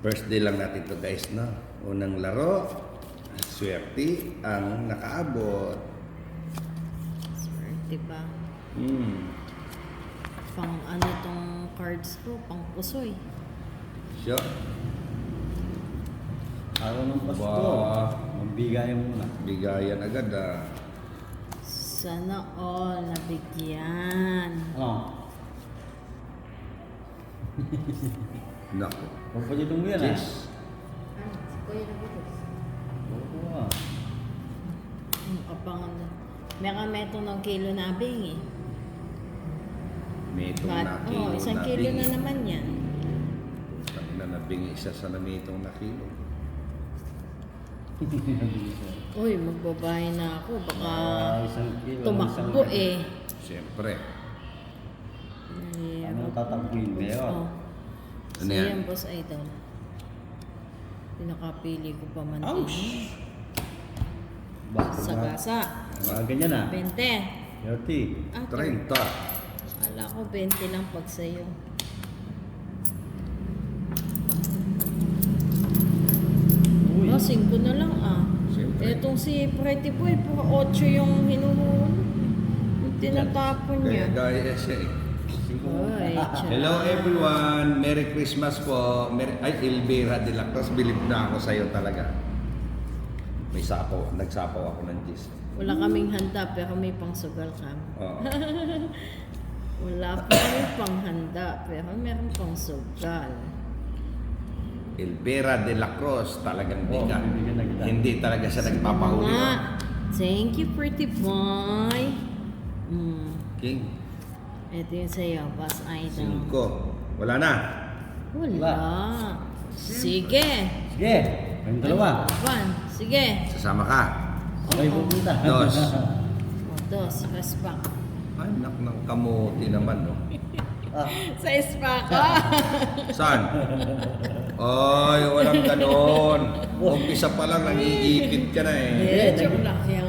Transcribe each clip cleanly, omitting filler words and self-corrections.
First day lang natin to guys, no? Unang laro, swerte ang nakaabot. Swerte ba? Pang ano tong cards ko, pang pusoy. Sure. Araw ng Pasko. Ba, Magbigayan muna. bigayan agad ah. Sana all nabigyan. Ano? Naku. Huwag pa dito mo yan ah. Cheers. Kuya na butos. Oo ah. Kapang ano. May itong ng kilo na abing eh. May itong nakilo isang na kilo na bingi. naman yan. Putang na nabingi isa sa namitong nakilo. Uy, magbabahay na ako. Baka Isang kilo. tumakbo eh. Siyempre. Ano tatakbuhin ba yun? Oh. Ano So yan? yan, Boss Idol. Pinakapili ko pa man Ouch! Sa gasa. Ganyan ah. 20. 30. Ah, 30. Kala ko 20 lang pag sa'yo. Uy. Oh, 5 na lang ah. Siyempre. Etong si Pretty Boy, puro 8 yung hinuhulog. Yung tinatapon niya. Gaya siya eh. Ay, Hello everyone! Merry Christmas po! Ay, Elvira de la Cruz, bilib na ako sa'yo talaga. May sapaw, nagsapaw ako ng gis. Wala kaming handa pero may pangsugal ka. Oo. Wala pa kami panghanda pero meron pang sugal. Elvira de la Cruz, talagang Oo, biga. bibigyan na kita. Hindi talaga siya nagpapahuli. Nga. Oh. Thank you, Pretty Boy. King, Ito yung sa'yo, Boss Idol. 5. Wala na. Wala. Sige. Sige. Kayong dalawa. Sige. Sasama ka. Okay, pupunta. Dos. Dos. Respack. Anak ng kamuti naman, no? Ah, Sa spa ka. Saan? Ay, walang ganon. Umpisa pa lang, nangiipit ka na eh. Joke lang yan.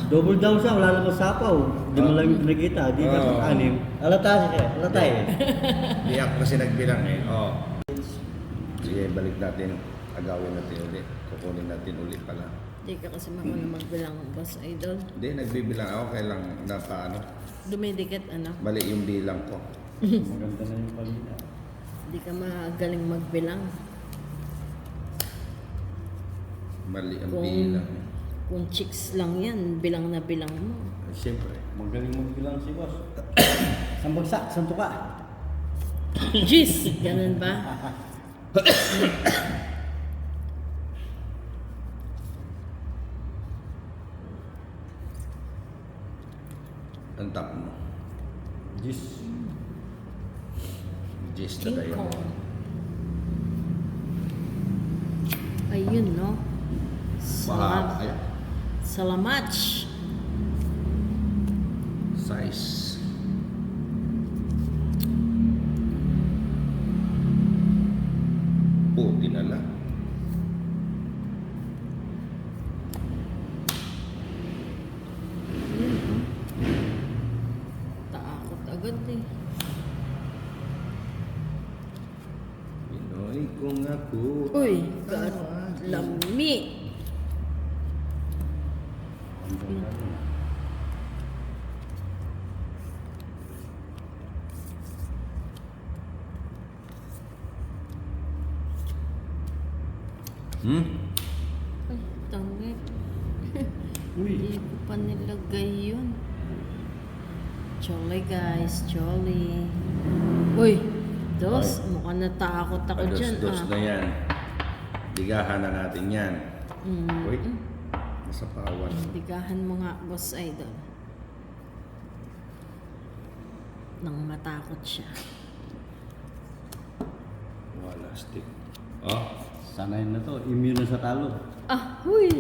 double down siya. Wala namang sapaw. Di mo lang yung pinagkita. Di ka Oo. pag-anim. Alata siya. Alata eh. Di ako kasi nagbilang eh. Oh. Sige, balik natin. Agawin natin ulit. Kukunin natin ulit pala. Hindi ka kasi marunong magbilang, Boss Idol. Hindi, nagbibilang ako. Kailang napaano. Dumidikit, ano? Mali yung bilang ko. Maganda na yung palina. Hindi ka magaling magbilang. Mali ang Kung, bilang. kung chicks lang yan, bilang na bilang mo. Ay, siyempre. Magaling magbilang si boss. Isang bagsak, isang tuka. Jeez! Ganun ba? Ang tap mo. Jis. Gis na King tayo. Kong. Ayun, no? Bahag. Ay, Salamat. size. Puti na lang. Takot agad eh. Pinoy kung ako. Uy, God, lami. Ay, tangit. Uy. Hindi ko pa nilagay yun. Choli guys, choli. Uy, dos, mukhang natakot ako dyan Dos na yan. Bigahan na natin yan. Mm. Uy, nasa pawan. Bigahan mo nga, Boss Idol. Nang matakot siya. Wala stick. Oh, Sanayin na to. Immune na sa talo. Ah, huy!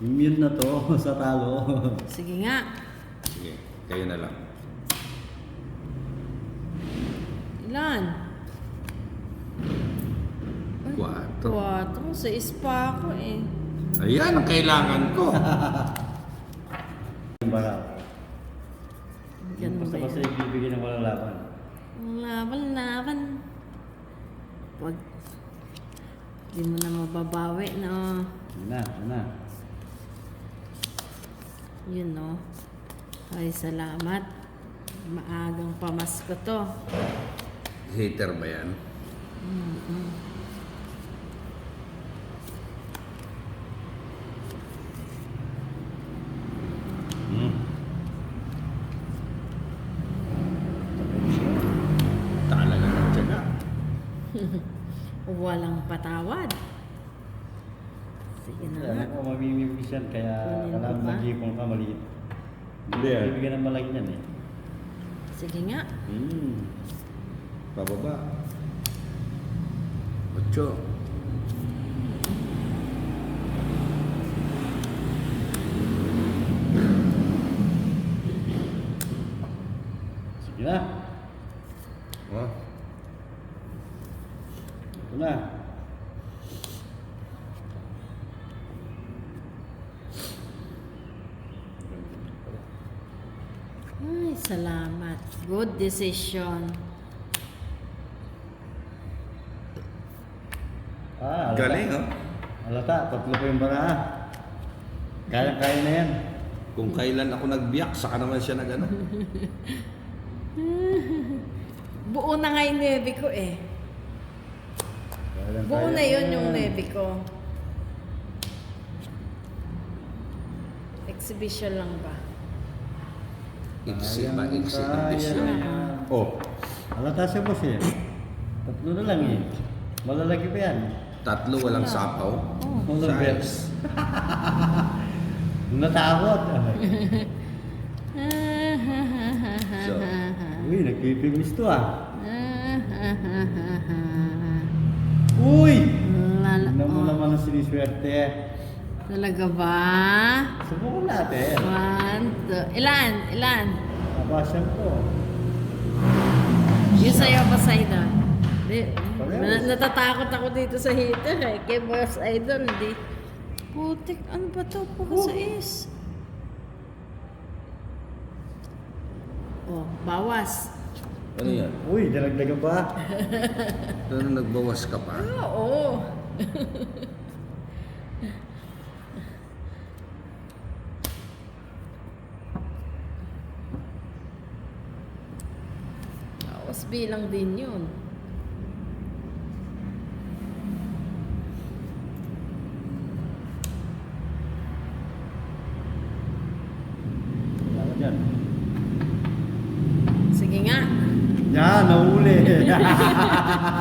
Immune na to sa talo. Sige nga. sige. Kayo na lang. Ilan? Ay, 4. 4. Sa spa ko eh. Ayan ang kailangan ko. Yung baraw. Ganun ba Basta-basta yan? ibibigay ng walang laban. Laban. Wag. Di mo na mababawi, no? Yun na. Yun, no? Ay, salamat. Maagang pamasko to. Hater ba yan? Talaga ng tiyaga. Walang patawad. Sige na nga. Alam ko, mamimibis yan, kaya Kunin ko kailangan pa. mag-ipon ka maliit. Hindi ah. Bibigyan ng malaki yan eh. Sige nga. Pababa. 8. Sige na. Oh. Ito na. Ay, salamat. Good decision. Halata. Galing, oh. Halata, 3 pa yung baraha. Kaya na yan. Kung kailan ako nagbiyak, saka naman siya nag-ano. Buo na nga yung nebe ko eh. Buo na yun yung nebe ko. Exhibition lang ba? Iksi ba? Iksi ng bisyo. Kaya. Oh, Halata siya boss eh. 3 na lang eh. Malalaki pa yan. 3 walang sapaw. Oh. Walang Sayos. Natakot. So, Uy, nagpipigmis to ah. Uy! Tignan mo naman ang siniswerte. Talaga ba? Subukan natin. 1, 2. Ilan? Nabasyan ko. Yung sa'yo ba, Idol? Di, Parehas. natatakot ako dito sa heater eh. Kay Boss Idol, di. Putik, ano ba to? Pagkasais. Oh, bawas. ano yan? Uy, dalagdagan pa. Ano nagbawas ka pa? Oo. Bawas bilang din yun. Wala ka dyan. Sige nga. Yan, nahuli.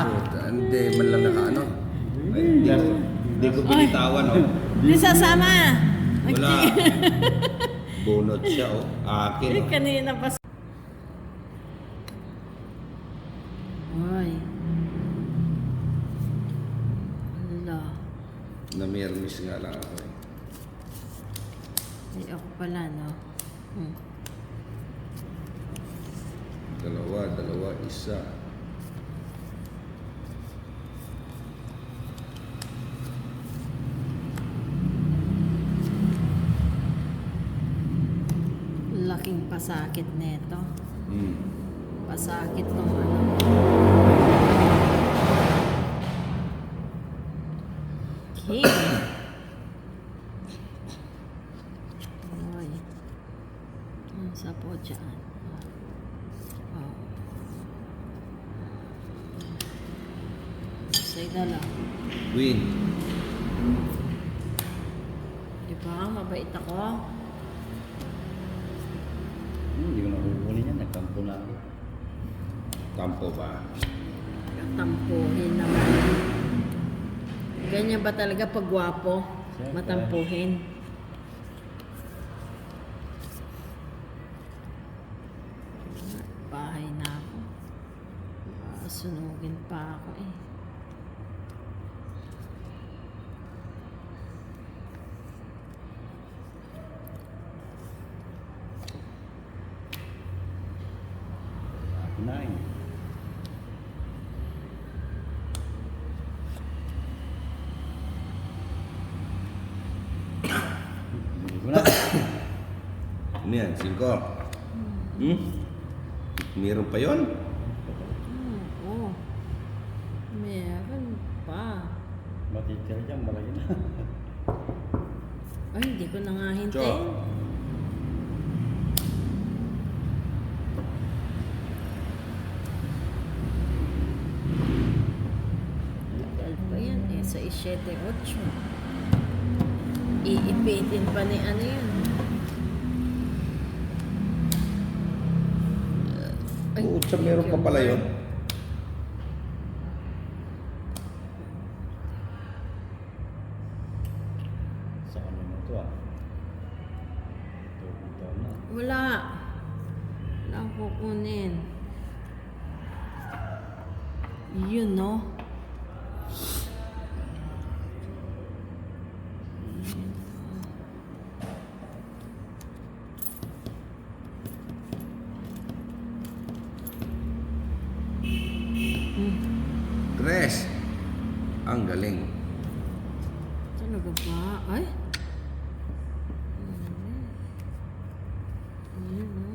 Puta, hindi man lang naka-ano. Ay, hindi ko binitawan, oh. Di sasama. Wala. Bunot siya, oh. Akin, Eh, oh. kanina pa. Ay. Ala. Namirmis nga lang ako, eh. Ay, ako pala, no? Dalawa, isa. Laking pasakit neto. Hmm. Pasakit ng ano. Okay. Ay. Ang sapo dyan. Oh. Say na lang. Win. Di ba? Mabait ako. Hindi ko nakukunin yan. Nagkampo na ako. Kampo ba? Tampuhin naman. Ganyan ba talaga pag gwapo? Siyempre. Matampuhin. Bahay na ako. Sunugin pa ako eh. Nine. Hindi ko na. Ano yan? 5. Meron pa yon? Oo. Meron heater dyan, malaki na. Ay, hindi ko na nga Cho. hintayin. Tagal pa yan eh, sa 7-8. Iipitin pa ni ano yun. Ay, Pucha, meron pa pala yun. Sa ano na ito ah. Ito na. Wala. Wala akong kukunin. Yun, no? Tres. Ang galing. Talaga ba? Ay? Ayun, no?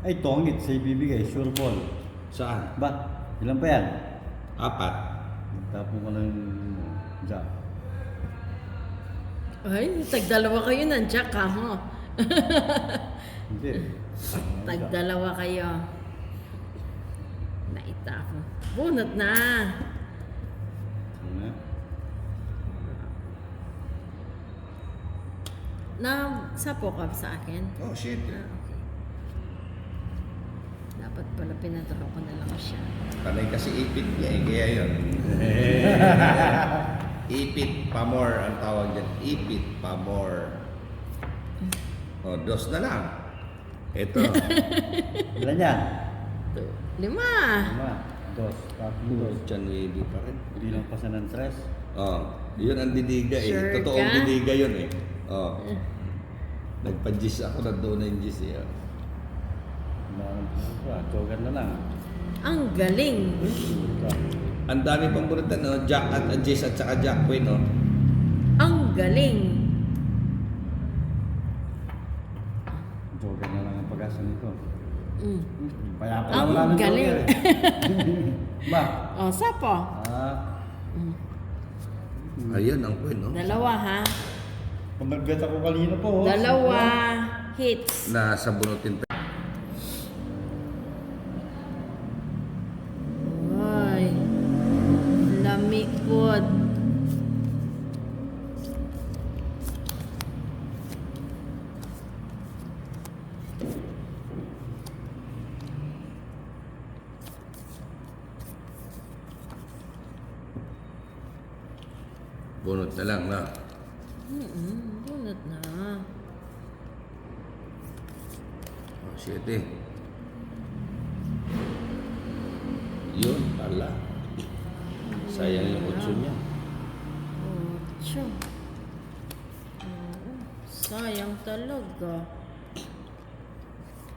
Ay, tongit sa ibibigay, sure ball. Saan? Ba, ilan pa yan? 4. Tapos ko lang dyan. Ay, tagdalawa kayo ng jack, ha, mo? Hindi. Tagdalawa kayo. Naita ako. Bunot na. Ano? Sapo ka sa akin? Oh, shit. Ah, okay. Dapat pala pinadala ko na lang siya. Panay kasi ipit niya eh, kaya yun. Ipit pa more ang tawag dyan. Ipit pa more. O, 2 na lang. Ito. Ilan yan? 5. 5, 2, 3. Diyan, hindi pa rin. Bilang pa sa ng 3. Oh, yun ang didiga eh. Sure Totoong ka? didiga yun eh. Oh. Nagpa-gis ako na doon na yung gis eh. Chogan na lang. Ang galing. Ang dami pang bunutan, no? Jack at Jis at saka Jack Queen, no? Ang galing. Chogan na lang ang pag-asa nito. Mm. Payapa Ang lang ng galing. Joker eh. Ba? Oh, sapo. Ah, Ayun ang Queen, no? 2, ha? kung nag-bet ako kanina po. 2 hits. Nasa bunutin pa. Ay. Lamikod. Bunot na lang, na. Bunot na. Oh, 7. Yun, pala. Sayang yung 8 niya. 8. Oo. Sayang talaga.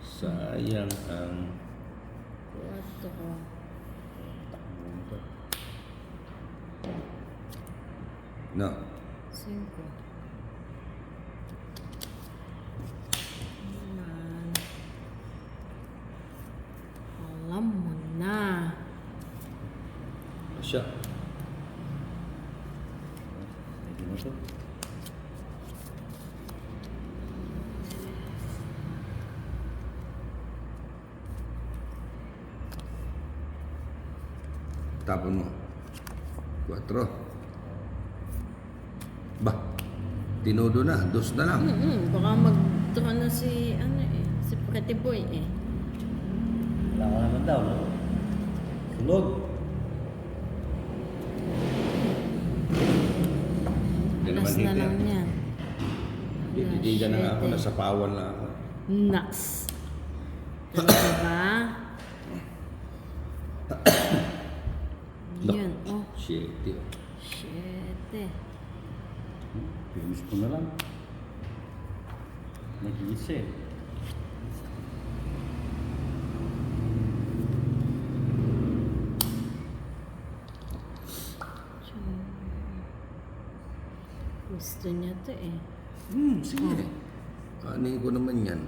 Sayang ang... 4. No. 5. Ayan. Alam mo na. Siya. Pwede mo to. Tapon mo. 4. Bah, tinudo na. 2 na lang. Baka mag-draw na si, si Pretty Boy eh. Wala ka naman daw, no? Sulog. Hindi naman Last na hit lang yan. yan. Titigan na nga ako. Shit, eh. Nasa pawan na ako. Naks. Talaga ba? Yun, oh. Shit, yun. Shit eh. Finish ko na lang. Nag-iisa eh. Gusto niya to eh. Sige. Anin ko naman yan.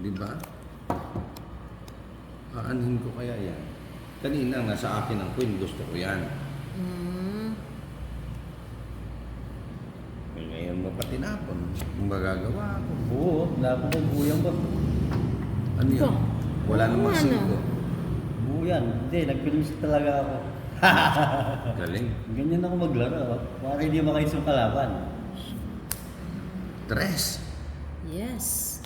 Di ba? Aanhin ko kaya yan. Kanina nasa akin ang queen, gusto ko yan. Eh, ngayon mo pa tinapon. Ang magagawa ko. Oo, wala ko pang buyang boss. Ano yun? Ito. Wala namang Ano? 5. Buyan. Hindi, nag-films talaga ako. Galing. Ganyan ako maglaro. Para hindi makaisang kalaban. 3. Yes.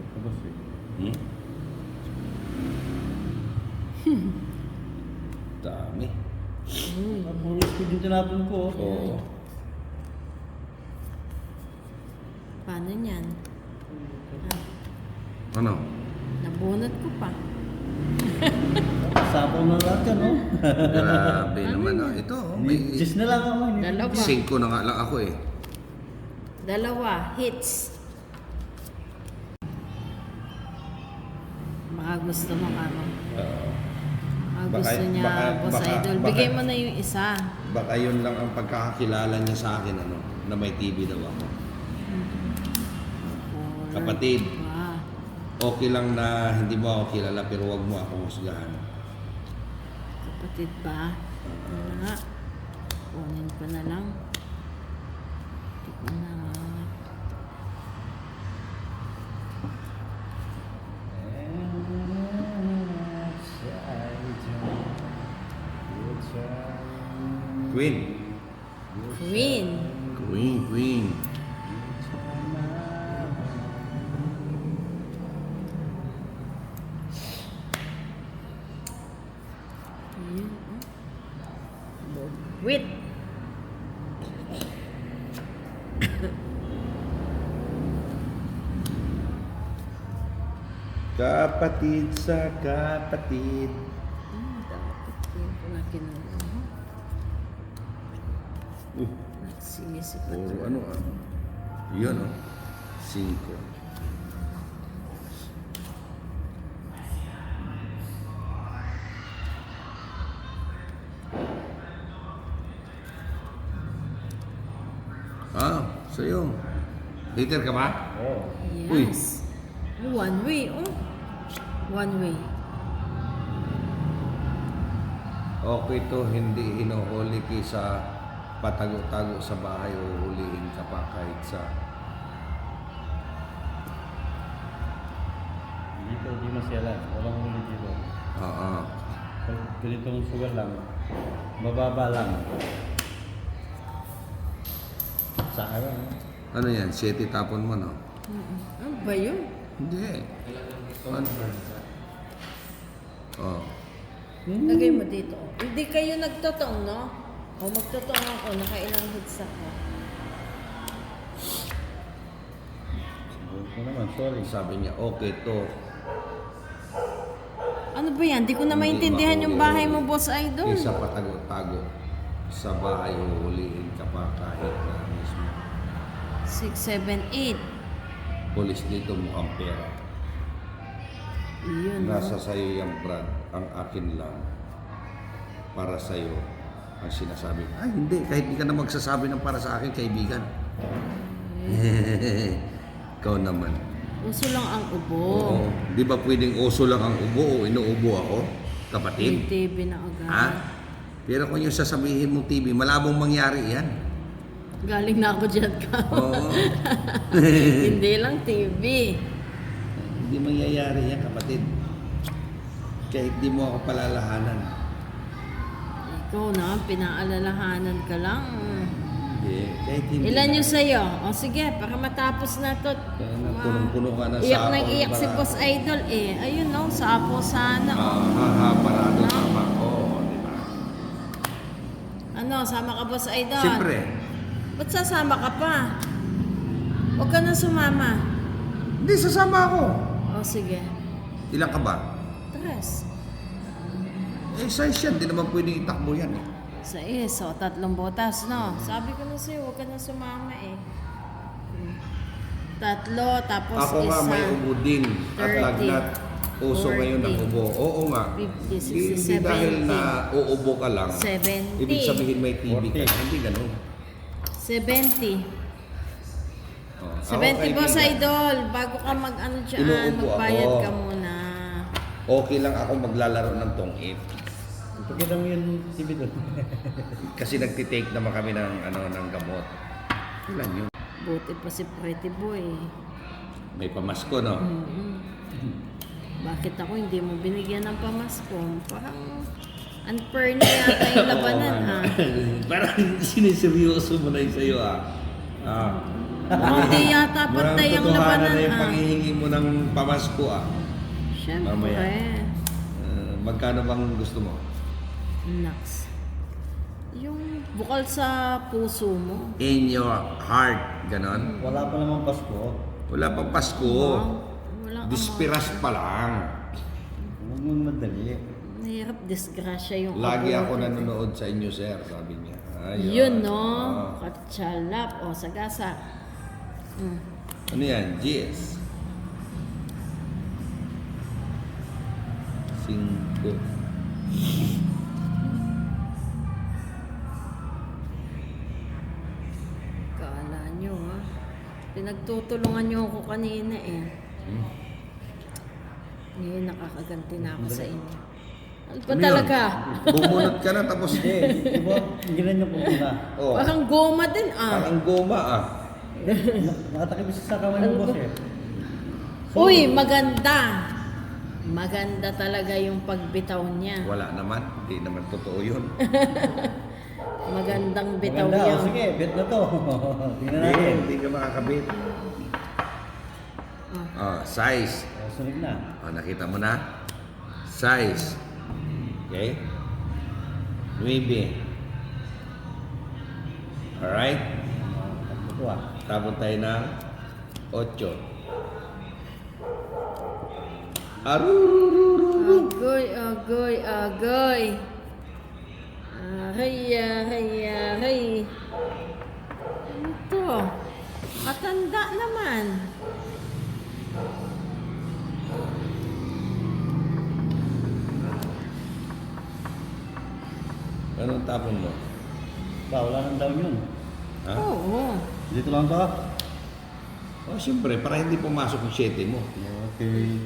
Ito boss eh. Dami. Puro ko din tinapon ko. Oo. Paano niyan? Ano? Nabunot ko pa. Sapaw na lahat yan, no? Grabe naman. Ah. Ito, may Just na lang ako. Dalawa. 5 na nga lang ako eh. Dalawa. Hits. Baka gusto mo ka mo. Baka gusto niya, Boss Idol. Bigay mo na yung isa. Baka yun lang ang pagkakakilala niya sa akin, ano, na may TV daw ako. Kapatid. Ah, Okay lang na hindi mo ako kilala pero wag mo ako husgahan. kapatid ba? Ano nga? Kunin ko na lang. Hindi ko na. Queen. Queen. Queen. Ayun, oh. Wait. Kapatid sa kapatid. Dapat yun ko na kinuha. Nagsinisip pa Puro ano ah. Yun oh. 5. Ah, sa'yo. Later ka ba? Oo. Yes. One way, oh. One way. Okay to, hindi hinuhuli sa patago-tago sa bahay o huliin ka pa kahit sa... Dito, di masyalan. Walang huli dito. Oo. Pag ganitong sugal lang, mababa lang. Sa araw. Ano yan? 7 tapon mo, no? Ano ba yun? Hindi. Ano? Oh. Lagay mo dito. Hindi kayo nagtotong, no? O magtotong ako, nakailang hits ako. Sabi ko naman, sorry. Sabi niya, okay to. Ano ba yan? Di ko na Hindi maintindihan yung mahuli. bahay mo, Boss Idol. Kaysa patago-tago sa bahay o huliin ka pa kahit na mismo. 6, 7, 8. Pulis dito mukhang pera. Yun, no? Nasa sayo yung Brad, ang akin lang. Para sa'yo, ang sinasabi. Ay, hindi. Kahit di ka na magsasabi ng para sa akin, kaibigan. Ikaw naman. Uso lang ang ubo. Oo. Di ba pwedeng uso lang ang ubo o inuubo ako? May Kapatid? TV na agad. Ha? Pero kung yung sasabihin mo TV, malabong mangyari yan. Galing na ako dyan ka. Oo. Hindi lang TV. Hindi mangyayari yan, kapatid. Kahit di mo ako palalahanan. Ikaw na, pinaalalahanan ka lang. Hindi. Kahit hindi. Ilan yung sa'yo? O sige, para matapos na to. Kaya na, punong-puno ka na Iyak sapo, nang iyak si para- Boss Idol eh. Ayun no, sapo sana. Parado tama. Oo, di ba? Ano, sama ka Boss Idol? Siyempre. Ba't sasama ka pa? Huwag ka na sumama. Hindi, sasama ako. O sige. Ilan ka ba? 3. Eh, size yan. Di naman pwedeng itakbo yan eh. 6, o 3 botas, no? Sabi ko na sa'yo, huwag ka na sumama eh. 3, tapos Ako nga isa. may ubo din at 30. lagnat. Uso 40. ngayon ang ubo. Oo nga. 50, 60, Hindi dahil 70. na uubo ka lang. 70. Ibig sabihin may TB ka. 40. Hindi ganun. 70. Oh, 70 boss kaibigan, idol. Bago ka mag-ano dyan, Inuubo magbayad ako. ka muna. Okay lang ako maglalaro ng tong-it. Pakita mo yung TV doon. Kasi nagtitake naman kami ng, ng gamot. Yun lang yun. Buti pa si Pretty Boy. May pamasko, no? Bakit ako hindi mo binigyan ng pamasko? Parang unfair na yata yung labanan, ah. Parang siniseryoso mo na yun sa'yo, Hindi yata patay ang labanan, na yung ah. panghihingi mo ng pamasko, Siyempre. Mamaya. Magkano bang gusto mo? Naks. Yung bukal sa puso mo. In your heart, ganon. Wala pa naman Pasko. Wala pang Pasko. Walang Dispiras pa lang. Huwag mong madali. Mahirap disgrasya yung Lagi ako aborto. nanonood sa inyo, sir, sabi niya. Ayun. Yun, no? Ah. Katsalap. O, sagasa. Ano yan? GS. 5. Kala nyo, ha? Pinagtutulungan nyo ako kanina, eh. Ngayon, nakakaganti na ako sa inyo. Ano ba Ano talaga? yun? Bumunot ka na tapos Hindi, di ba? Ginan niyo po muna. Oh, Parang goma din, ah. parang goma Nakatakip sa kamay mo boss eh. Uy, maganda. Maganda talaga yung pagbitaw niya. Wala naman. Hindi naman totoo yun. Magandang bitaw Maganda. yan. O, sige, bet na to. Tingnan Hindi, natin. hindi ka makakabit. Size. O, sunog na. Nakita mo na? Size. Okay? 9. Alright? Ito ah. Tapon tayo ng 8. Arururururu. Agoy, agoy, agoy. Haya, haya, hay. Ano to? Matanda naman. Anong tapon mo? Ba, wala nang down yun. Ha? Oo. Dito lang to. Oh, siyempre, para hindi pumasok yung 7 mo. Okay.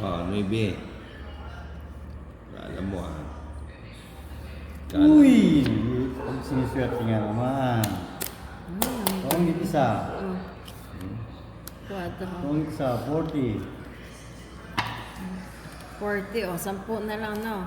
9. Alam mo Uy! Pag siniswerte nga naman. Kung isa. Kwadra. Kung isa, 40. 40, o. 10 na lang, no?